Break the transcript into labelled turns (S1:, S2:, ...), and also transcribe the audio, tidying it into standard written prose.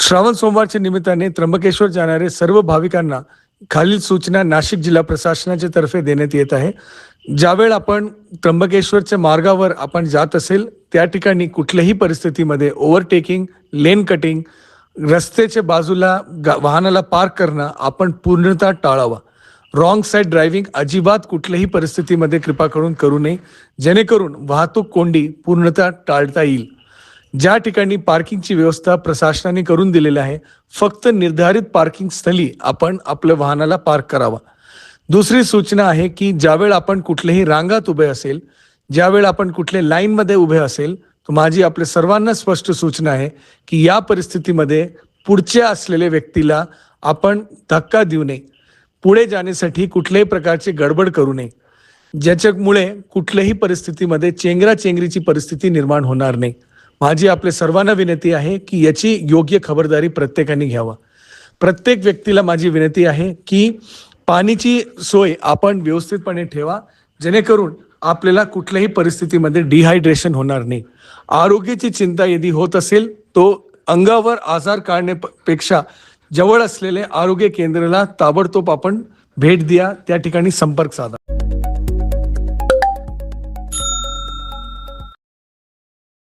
S1: श्रावण सोमवारच्या निमित्ताने त्र्यंबकेश्वर जाणारे सर्व भाविकांना खालील सूचना नाशिक जिल्हा प्रशासनाच्या तर्फे देण्यात येत आहे. ज्यावेळ आपण त्र्यंबकेश्वरच्या मार्गावर आपण जात असेल त्या ठिकाणी कुठल्याही परिस्थितीमध्ये ओव्हरटेकिंग, लेन कटिंग, रस्त्याच्या बाजूला वाहनाला पार्क करणं आपण पूर्णतः टाळावा. रॉंग साईड ड्रायव्हिंग अजिबात कुठल्याही परिस्थितीमध्ये कृपा करून करू नये, जेणेकरून वाहतूक कोंडी पूर्णतः टाळता येईल. ज्या ठिकाणी पार्किंगची व्यवस्था प्रशासनाने करून दिलेली आहे, फक्त निर्धारित पार्किंग स्थळी आपण आपल्या वाहनाला पार्क करावा. दुसरी सूचना आहे की ज्यावेळ आपण कुठल्याही रांगात उभे असेल, ज्यावेळ आपण कुठल्या लाईनमध्ये उभे असेल, तर माझी आपल्या सर्वांना स्पष्ट सूचना आहे की या परिस्थितीमध्ये पुढच्या असलेल्या व्यक्तीला आपण धक्का देऊ नये, पुढे जाण्यासाठी कुठल्याही प्रकारची गडबड करू नये, ज्याच्यामुळे कुठल्याही परिस्थितीमध्ये चेंगराचेंगरीची परिस्थिती निर्माण होणार नाही. माझी आपल्या सर्वांना विनंती आहे की याची योग्य खबरदारी प्रत्येकाने घ्यावा. प्रत्येक व्यक्तीला माझी विनंती आहे की पाण्याची सोय आपण व्यवस्थितपणे ठेवा, जेणेकरून आपल्याला कुठल्याही परिस्थितीमध्ये डिहायड्रेशन होणार नाही. आरोग्याची चिंता यदि होत असेल तो अंगावर आजार काढण्यापेक्षा जवळ असलेले आरोग्य केंद्राला ताबडतोब आपण भेट द्या, त्या ठिकाणी संपर्क साधा.